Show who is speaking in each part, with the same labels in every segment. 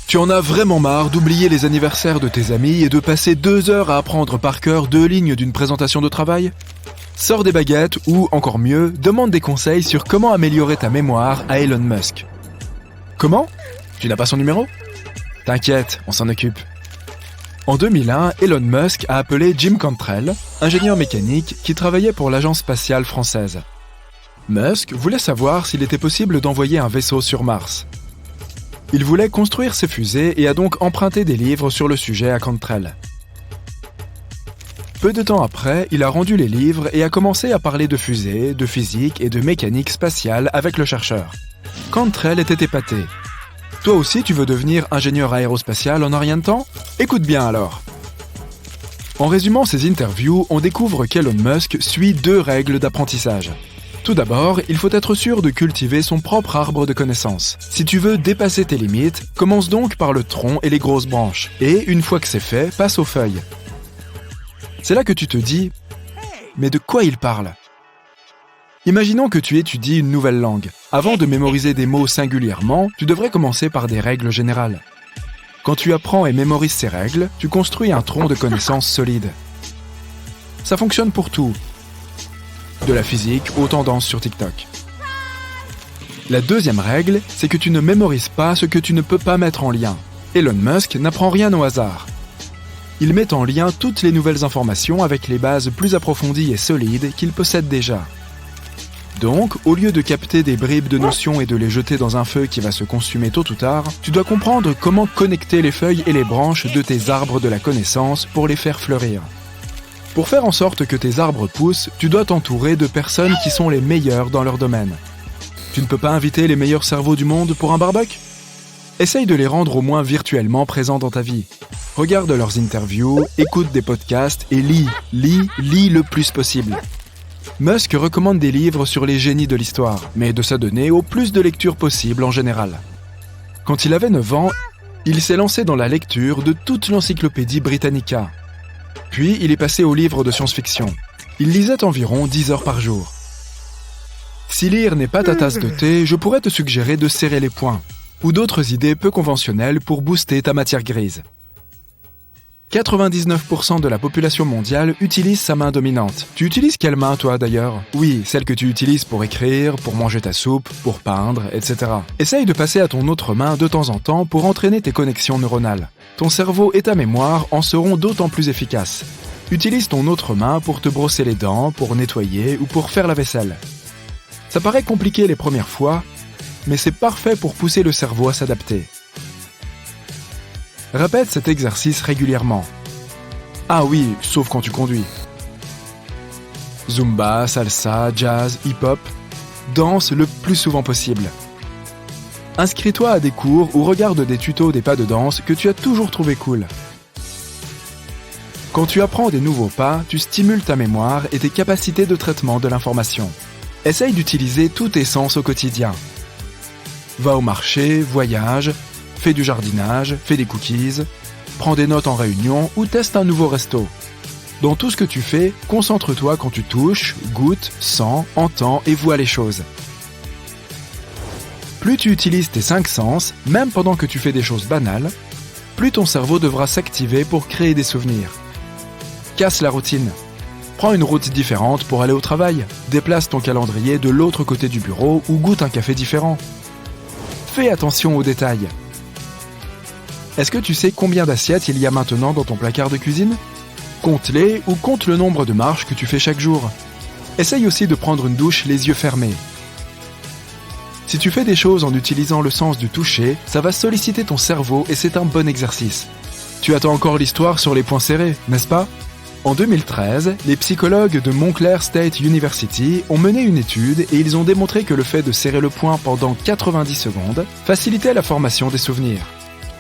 Speaker 1: Tu en as vraiment marre d'oublier les anniversaires de tes amis et de passer 2 heures à apprendre par cœur 2 lignes d'une présentation de travail ? Sors des baguettes ou, encore mieux, demande des conseils sur comment améliorer ta mémoire à Elon Musk. Comment ? Tu n'as pas son numéro ? T'inquiète, on s'en occupe. En 2001, Elon Musk a appelé Jim Cantrell, ingénieur mécanique qui travaillait pour l'Agence spatiale française. Musk voulait savoir s'il était possible d'envoyer un vaisseau sur Mars. Il voulait construire ses fusées et a donc emprunté des livres sur le sujet à Cantrell. Peu de temps après, il a rendu les livres et a commencé à parler de fusées, de physique et de mécanique spatiale avec le chercheur. Cantrell était épaté. Toi aussi, tu veux devenir ingénieur aérospatial en un rien de temps ? Écoute bien alors. En résumant ces interviews, on découvre qu'Elon Musk suit 2 règles d'apprentissage. Tout d'abord, il faut être sûr de cultiver son propre arbre de connaissances. Si tu veux dépasser tes limites, commence donc par le tronc et les grosses branches. Et une fois que c'est fait, passe aux feuilles. C'est là que tu te dis « Mais de quoi il parle ?» Imaginons que tu étudies une nouvelle langue. Avant de mémoriser des mots singulièrement, tu devrais commencer par des règles générales. Quand tu apprends et mémorises ces règles, tu construis un tronc de connaissances solide. Ça fonctionne pour tout. De la physique aux tendances sur TikTok. La deuxième règle, c'est que tu ne mémorises pas ce que tu ne peux pas mettre en lien. Elon Musk n'apprend rien au hasard. Il met en lien toutes les nouvelles informations avec les bases plus approfondies et solides qu'il possède déjà. Donc, au lieu de capter des bribes de notions et de les jeter dans un feu qui va se consumer tôt ou tard, tu dois comprendre comment connecter les feuilles et les branches de tes arbres de la connaissance pour les faire fleurir. Pour faire en sorte que tes arbres poussent, tu dois t'entourer de personnes qui sont les meilleures dans leur domaine. Tu ne peux pas inviter les meilleurs cerveaux du monde pour un barbecue ? Essaye de les rendre au moins virtuellement présents dans ta vie. Regarde leurs interviews, écoute des podcasts et lis le plus possible. Musk recommande des livres sur les génies de l'histoire, mais de s'adonner au plus de lectures possible en général. Quand il avait 9 ans, il s'est lancé dans la lecture de toute l'encyclopédie Britannica. Puis, il est passé aux livres de science-fiction. Il lisait environ 10 heures par jour. Si lire n'est pas ta tasse de thé, je pourrais te suggérer de serrer les poings, ou d'autres idées peu conventionnelles pour booster ta matière grise. 99% de la population mondiale utilise sa main dominante. Tu utilises quelle main, toi, d'ailleurs ? Oui, celle que tu utilises pour écrire, pour manger ta soupe, pour peindre, etc. Essaye de passer à ton autre main de temps en temps pour entraîner tes connexions neuronales. Ton cerveau et ta mémoire en seront d'autant plus efficaces. Utilise ton autre main pour te brosser les dents, pour nettoyer ou pour faire la vaisselle. Ça paraît compliqué les premières fois, mais c'est parfait pour pousser le cerveau à s'adapter. Répète cet exercice régulièrement. Ah oui, sauf quand tu conduis. Zumba, salsa, jazz, hip-hop, danse le plus souvent possible. Inscris-toi à des cours ou regarde des tutos des pas de danse que tu as toujours trouvé cool. Quand tu apprends des nouveaux pas, tu stimules ta mémoire et tes capacités de traitement de l'information. Essaye d'utiliser tous tes sens au quotidien. Va au marché, voyage, fais du jardinage, fais des cookies, prends des notes en réunion ou teste un nouveau resto. Dans tout ce que tu fais, concentre-toi quand tu touches, goûtes, sens, entends et vois les choses. Plus tu utilises tes 5 sens, même pendant que tu fais des choses banales, plus ton cerveau devra s'activer pour créer des souvenirs. Casse la routine. Prends une route différente pour aller au travail. Déplace ton calendrier de l'autre côté du bureau ou goûte un café différent. Fais attention aux détails. Est-ce que tu sais combien d'assiettes il y a maintenant dans ton placard de cuisine ? Compte-les ou compte le nombre de marches que tu fais chaque jour. Essaye aussi de prendre une douche les yeux fermés. Si tu fais des choses en utilisant le sens du toucher, ça va solliciter ton cerveau et c'est un bon exercice. Tu attends encore l'histoire sur les poings serrés, n'est-ce pas ? En 2013, les psychologues de Montclair State University ont mené une étude et ils ont démontré que le fait de serrer le poing pendant 90 secondes facilitait la formation des souvenirs.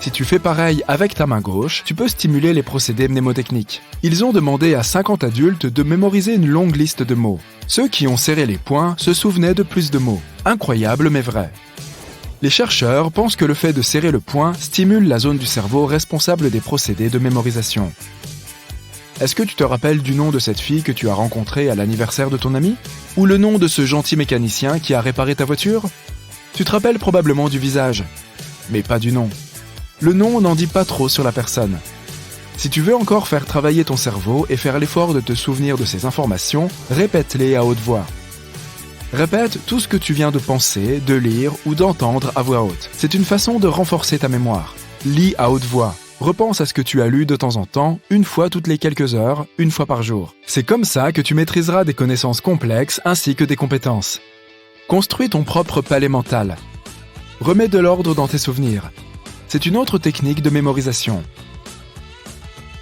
Speaker 1: Si tu fais pareil avec ta main gauche, tu peux stimuler les procédés mnémotechniques. Ils ont demandé à 50 adultes de mémoriser une longue liste de mots. Ceux qui ont serré les poings se souvenaient de plus de mots. Incroyable mais vrai. Les chercheurs pensent que le fait de serrer le poing stimule la zone du cerveau responsable des procédés de mémorisation. Est-ce que tu te rappelles du nom de cette fille que tu as rencontrée à l'anniversaire de ton ami ? Ou le nom de ce gentil mécanicien qui a réparé ta voiture ? Tu te rappelles probablement du visage, mais pas du nom. Le nom n'en dit pas trop sur la personne. Si tu veux encore faire travailler ton cerveau et faire l'effort de te souvenir de ces informations, répète-les à haute voix. Répète tout ce que tu viens de penser, de lire ou d'entendre à voix haute. C'est une façon de renforcer ta mémoire. Lis à haute voix. Repense à ce que tu as lu de temps en temps, une fois toutes les quelques heures, une fois par jour. C'est comme ça que tu maîtriseras des connaissances complexes ainsi que des compétences. Construis ton propre palais mental. Remets de l'ordre dans tes souvenirs. C'est une autre technique de mémorisation.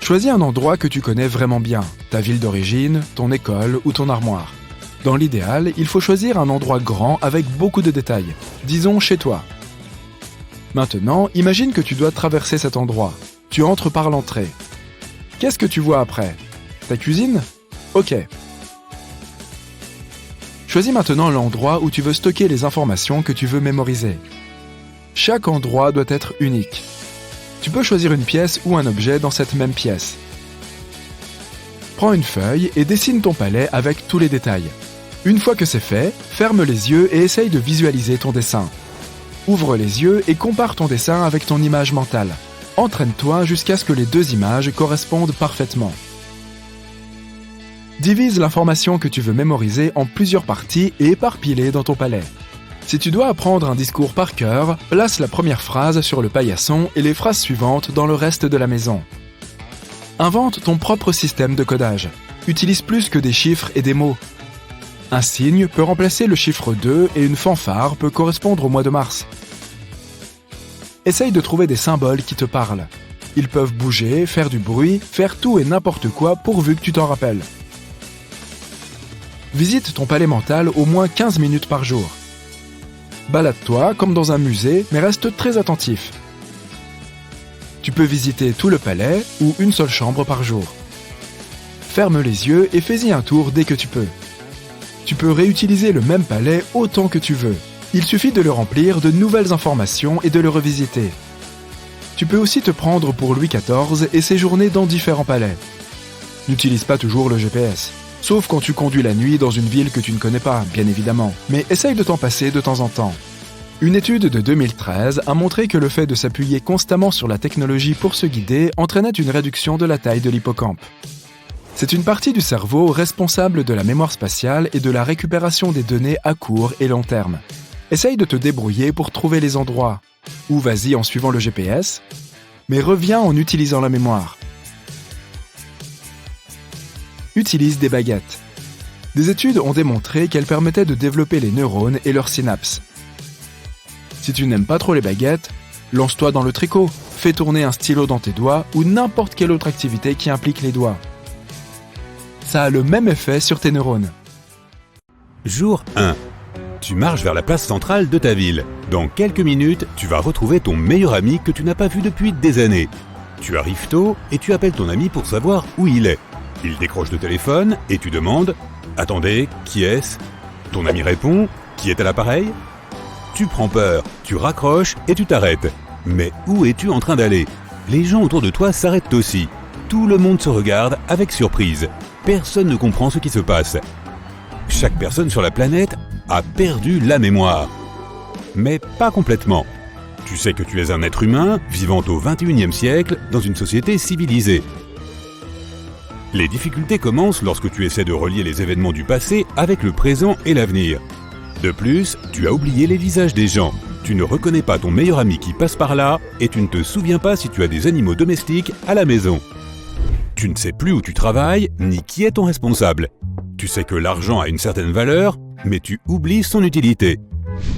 Speaker 1: Choisis un endroit que tu connais vraiment bien, ta ville d'origine, ton école ou ton armoire. Dans l'idéal, il faut choisir un endroit grand avec beaucoup de détails. Disons chez toi. Maintenant, imagine que tu dois traverser cet endroit. Tu entres par l'entrée. Qu'est-ce que tu vois après? Ta cuisine? Ok. Choisis maintenant l'endroit où tu veux stocker les informations que tu veux mémoriser. Chaque endroit doit être unique. Tu peux choisir une pièce ou un objet dans cette même pièce. Prends une feuille et dessine ton palais avec tous les détails. Une fois que c'est fait, ferme les yeux et essaye de visualiser ton dessin. Ouvre les yeux et compare ton dessin avec ton image mentale. Entraîne-toi jusqu'à ce que les deux images correspondent parfaitement. Divise l'information que tu veux mémoriser en plusieurs parties et éparpille-les dans ton palais. Si tu dois apprendre un discours par cœur, place la première phrase sur le paillasson et les phrases suivantes dans le reste de la maison. Invente ton propre système de codage. Utilise plus que des chiffres et des mots. Un signe peut remplacer le chiffre 2 et une fanfare peut correspondre au mois de mars. Essaye de trouver des symboles qui te parlent. Ils peuvent bouger, faire du bruit, faire tout et n'importe quoi pourvu que tu t'en rappelles. Visite ton palais mental au moins 15 minutes par jour. Balade-toi comme dans un musée, mais reste très attentif. Tu peux visiter tout le palais ou une seule chambre par jour. Ferme les yeux et fais-y un tour dès que tu peux. Tu peux réutiliser le même palais autant que tu veux. Il suffit de le remplir de nouvelles informations et de le revisiter. Tu peux aussi te prendre pour Louis XIV et séjourner dans différents palais. N'utilise pas toujours le GPS. Sauf quand tu conduis la nuit dans une ville que tu ne connais pas, bien évidemment. Mais essaye de t'en passer de temps en temps. Une étude de 2013 a montré que le fait de s'appuyer constamment sur la technologie pour se guider entraînait une réduction de la taille de l'hippocampe. C'est une partie du cerveau responsable de la mémoire spatiale et de la récupération des données à court et long terme. Essaye de te débrouiller pour trouver les endroits. Ou vas-y en suivant le GPS, mais reviens en utilisant la mémoire. Utilise des baguettes. Des études ont démontré qu'elles permettaient de développer les neurones et leurs synapses. Si tu n'aimes pas trop les baguettes, lance-toi dans le tricot, fais tourner un stylo dans tes doigts ou n'importe quelle autre activité qui implique les doigts. Ça a le même effet sur tes neurones.
Speaker 2: Jour 1. Tu marches vers la place centrale de ta ville. Dans quelques minutes, tu vas retrouver ton meilleur ami que tu n'as pas vu depuis des années. Tu arrives tôt et tu appelles ton ami pour savoir où il est. Il décroche le téléphone et tu demandes « Attendez, qui est-ce » Ton ami répond « Qui est à l'appareil » Tu prends peur, tu raccroches et tu t'arrêtes. Mais où es-tu en train d'aller? Les gens autour de toi s'arrêtent aussi. Tout le monde se regarde avec surprise. Personne ne comprend ce qui se passe. Chaque personne sur la planète a perdu la mémoire. Mais pas complètement. Tu sais que tu es un être humain vivant au XXIe siècle dans une société civilisée. Les difficultés commencent lorsque tu essaies de relier les événements du passé avec le présent et l'avenir. De plus, tu as oublié les visages des gens. Tu ne reconnais pas ton meilleur ami qui passe par là et tu ne te souviens pas si tu as des animaux domestiques à la maison. Tu ne sais plus où tu travailles ni qui est ton responsable. Tu sais que l'argent a une certaine valeur, mais tu oublies son utilité.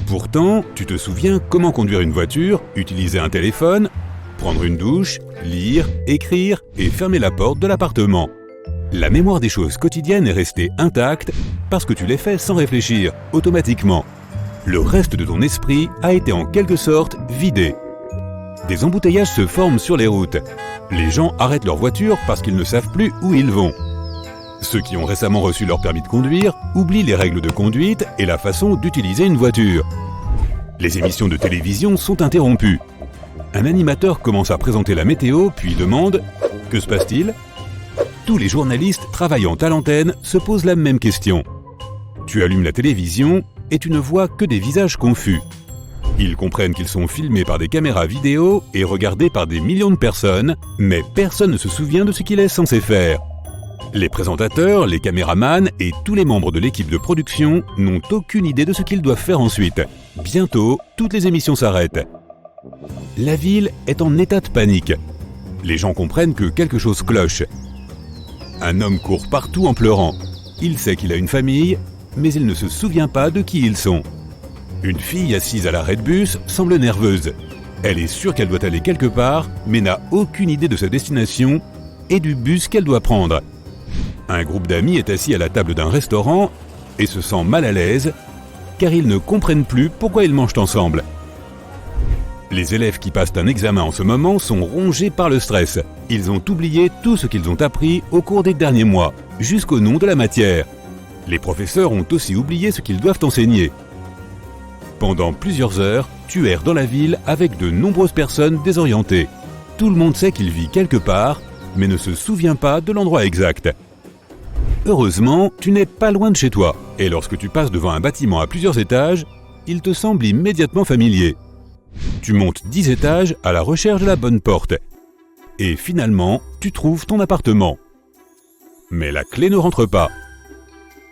Speaker 2: Pourtant, tu te souviens comment conduire une voiture, utiliser un téléphone, prendre une douche, lire, écrire et fermer la porte de l'appartement. La mémoire des choses quotidiennes est restée intacte parce que tu les fais sans réfléchir, automatiquement. Le reste de ton esprit a été en quelque sorte vidé. Des embouteillages se forment sur les routes. Les gens arrêtent leur voiture parce qu'ils ne savent plus où ils vont. Ceux qui ont récemment reçu leur permis de conduire oublient les règles de conduite et la façon d'utiliser une voiture. Les émissions de télévision sont interrompues. Un animateur commence à présenter la météo puis demande « Que se passe-t-il » Tous les journalistes travaillant à l'antenne se posent la même question. Tu allumes la télévision et tu ne vois que des visages confus. Ils comprennent qu'ils sont filmés par des caméras vidéo et regardés par des millions de personnes, mais personne ne se souvient de ce qu'il est censé faire. Les présentateurs, les caméramans et tous les membres de l'équipe de production n'ont aucune idée de ce qu'ils doivent faire ensuite. Bientôt, toutes les émissions s'arrêtent. La ville est en état de panique. Les gens comprennent que quelque chose cloche. Un homme court partout en pleurant. Il sait qu'il a une famille, mais il ne se souvient pas de qui ils sont. Une fille assise à l'arrêt de bus semble nerveuse. Elle est sûre qu'elle doit aller quelque part, mais n'a aucune idée de sa destination et du bus qu'elle doit prendre. Un groupe d'amis est assis à la table d'un restaurant et se sent mal à l'aise car ils ne comprennent plus pourquoi ils mangent ensemble. Les élèves qui passent un examen en ce moment sont rongés par le stress. Ils ont oublié tout ce qu'ils ont appris au cours des derniers mois, jusqu'au nom de la matière. Les professeurs ont aussi oublié ce qu'ils doivent enseigner. Pendant plusieurs heures, tu erres dans la ville avec de nombreuses personnes désorientées. Tout le monde sait qu'il vit quelque part, mais ne se souvient pas de l'endroit exact. Heureusement, tu n'es pas loin de chez toi, et lorsque tu passes devant un bâtiment à plusieurs étages, il te semble immédiatement familier. Tu montes 10 étages à la recherche de la bonne porte. Et finalement, tu trouves ton appartement. Mais la clé ne rentre pas.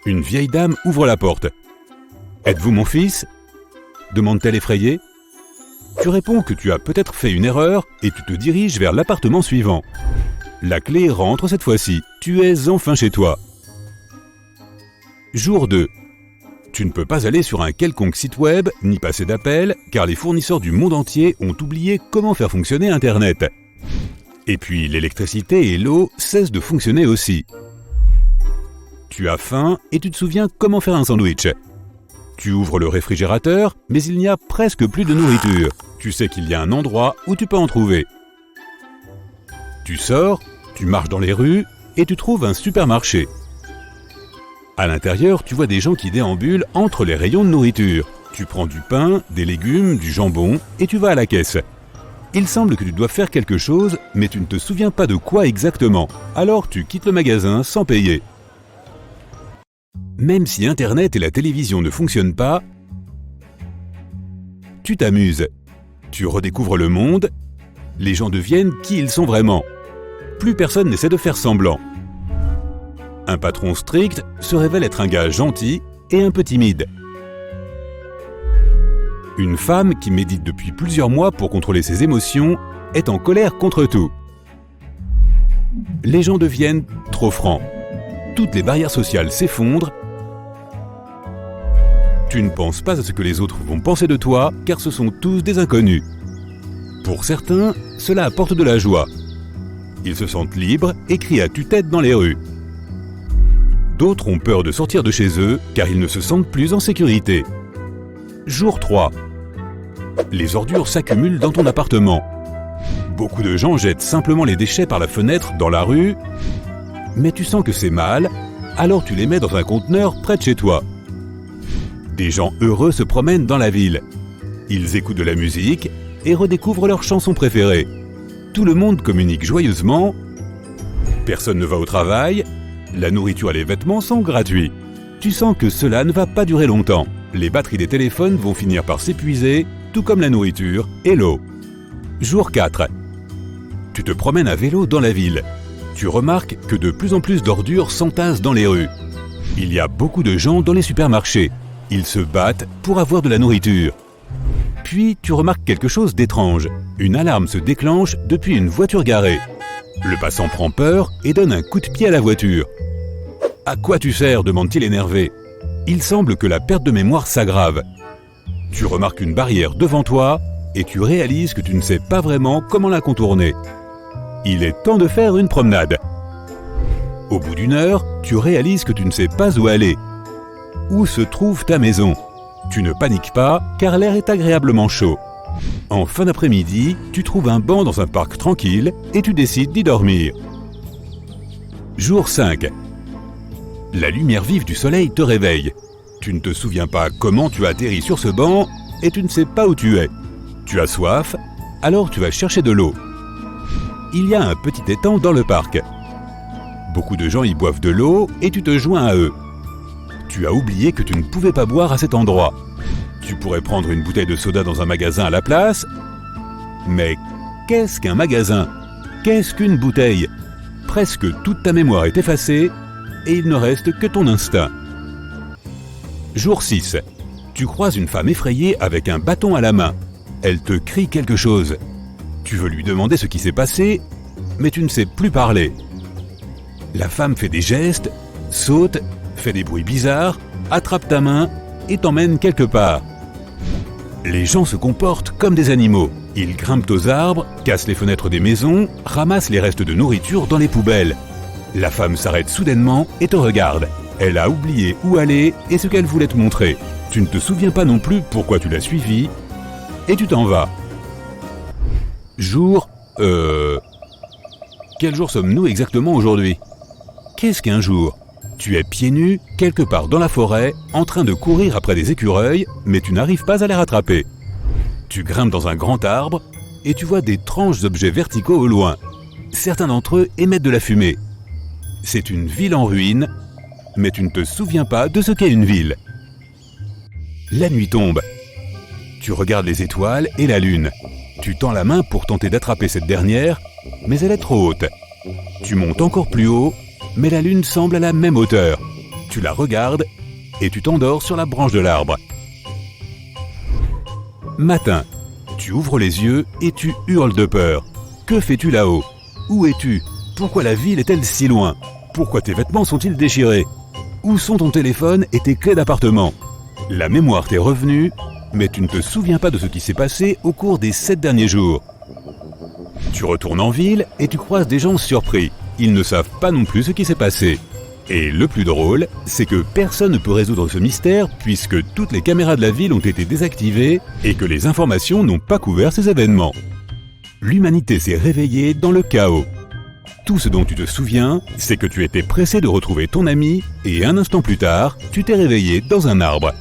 Speaker 2: Une vieille dame ouvre la porte. « Êtes-vous mon fils ?» demande-t-elle effrayée. Tu réponds que tu as peut-être fait une erreur et tu te diriges vers l'appartement suivant. La clé rentre cette fois-ci. Tu es enfin chez toi. Jour 2. Tu ne peux pas aller sur un quelconque site web ni passer d'appel car les fournisseurs du monde entier ont oublié comment faire fonctionner Internet. Et puis l'électricité et l'eau cessent de fonctionner aussi. Tu as faim et tu te souviens comment faire un sandwich. Tu ouvres le réfrigérateur, mais il n'y a presque plus de nourriture. Tu sais qu'il y a un endroit où tu peux en trouver. Tu sors, tu marches dans les rues et tu trouves un supermarché. À l'intérieur, tu vois des gens qui déambulent entre les rayons de nourriture. Tu prends du pain, des légumes, du jambon et tu vas à la caisse. Il semble que tu dois faire quelque chose, mais tu ne te souviens pas de quoi exactement. Alors tu quittes le magasin sans payer. Même si Internet et la télévision ne fonctionnent pas, tu t'amuses. Tu redécouvres le monde. Les gens deviennent qui ils sont vraiment. Plus personne n'essaie de faire semblant. Un patron strict se révèle être un gars gentil et un peu timide. Une femme qui médite depuis plusieurs mois pour contrôler ses émotions est en colère contre tout. Les gens deviennent trop francs. Toutes les barrières sociales s'effondrent. Tu ne penses pas à ce que les autres vont penser de toi car ce sont tous des inconnus. Pour certains, cela apporte de la joie. Ils se sentent libres et crient à tue-tête dans les rues. D'autres ont peur de sortir de chez eux car ils ne se sentent plus en sécurité. Jour 3. Les ordures s'accumulent dans ton appartement. Beaucoup de gens jettent simplement les déchets par la fenêtre dans la rue, mais tu sens que c'est mal, alors tu les mets dans un conteneur près de chez toi. Des gens heureux se promènent dans la ville. Ils écoutent de la musique et redécouvrent leurs chansons préférées. Tout le monde communique joyeusement. Personne ne va au travail. La nourriture et les vêtements sont gratuits. Tu sens que cela ne va pas durer longtemps. Les batteries des téléphones vont finir par s'épuiser, tout comme la nourriture et l'eau. Jour 4. Tu te promènes à vélo dans la ville. Tu remarques que de plus en plus d'ordures s'entassent dans les rues. Il y a beaucoup de gens dans les supermarchés. Ils se battent pour avoir de la nourriture. Puis tu remarques quelque chose d'étrange. Une alarme se déclenche depuis une voiture garée. Le passant prend peur et donne un coup de pied à la voiture. « À quoi tu sers ?» demande-t-il énervé. Il semble que la perte de mémoire s'aggrave. Tu remarques une barrière devant toi et tu réalises que tu ne sais pas vraiment comment la contourner. Il est temps de faire une promenade. Au bout d'une heure, tu réalises que tu ne sais pas où aller. Où se trouve ta maison? Tu ne paniques pas car l'air est agréablement chaud. En fin d'après-midi, tu trouves un banc dans un parc tranquille et tu décides d'y dormir. Jour 5. La lumière vive du soleil te réveille. Tu ne te souviens pas comment tu as atterri sur ce banc et tu ne sais pas où tu es. Tu as soif, alors tu vas chercher de l'eau. Il y a un petit étang dans le parc. Beaucoup de gens y boivent de l'eau et tu te joins à eux. Tu as oublié que tu ne pouvais pas boire à cet endroit. Tu pourrais prendre une bouteille de soda dans un magasin à la place. Mais qu'est-ce qu'un magasin? Qu'est-ce qu'une bouteille? Presque toute ta mémoire est effacée et il ne reste que ton instinct. Jour 6. Tu croises une femme effrayée avec un bâton à la main. Elle te crie quelque chose. Tu veux lui demander ce qui s'est passé, mais tu ne sais plus parler. La femme fait des gestes, saute, fait des bruits bizarres, attrape ta main et t'emmène quelque part. Les gens se comportent comme des animaux. Ils grimpent aux arbres, cassent les fenêtres des maisons, ramassent les restes de nourriture dans les poubelles. La femme s'arrête soudainement et te regarde. Elle a oublié où aller et ce qu'elle voulait te montrer. Tu ne te souviens pas non plus pourquoi tu l'as suivie et tu t'en vas. Quel jour sommes-nous exactement aujourd'hui? Qu'est-ce qu'un jour? Tu es pieds nus, quelque part dans la forêt, en train de courir après des écureuils, mais tu n'arrives pas à les rattraper. Tu grimpes dans un grand arbre et tu vois d'étranges objets verticaux au loin. Certains d'entre eux émettent de la fumée. C'est une ville en ruine, mais tu ne te souviens pas de ce qu'est une ville. La nuit tombe. Tu regardes les étoiles et la lune. Tu tends la main pour tenter d'attraper cette dernière, mais elle est trop haute. Tu montes encore plus haut, mais la lune semble à la même hauteur. Tu la regardes et tu t'endors sur la branche de l'arbre. Matin, tu ouvres les yeux et tu hurles de peur. Que fais-tu là-haut? Où es-tu? Pourquoi la ville est-elle si loin? Pourquoi tes vêtements sont-ils déchirés? Où sont ton téléphone et tes clés d'appartement? La mémoire t'est revenue, mais tu ne te souviens pas de ce qui s'est passé au cours des 7 derniers jours. Tu retournes en ville et tu croises des gens surpris. Ils ne savent pas non plus ce qui s'est passé. Et le plus drôle, c'est que personne ne peut résoudre ce mystère puisque toutes les caméras de la ville ont été désactivées et que les informations n'ont pas couvert ces événements. L'humanité s'est réveillée dans le chaos. Tout ce dont tu te souviens, c'est que tu étais pressé de retrouver ton ami et un instant plus tard, tu t'es réveillé dans un arbre.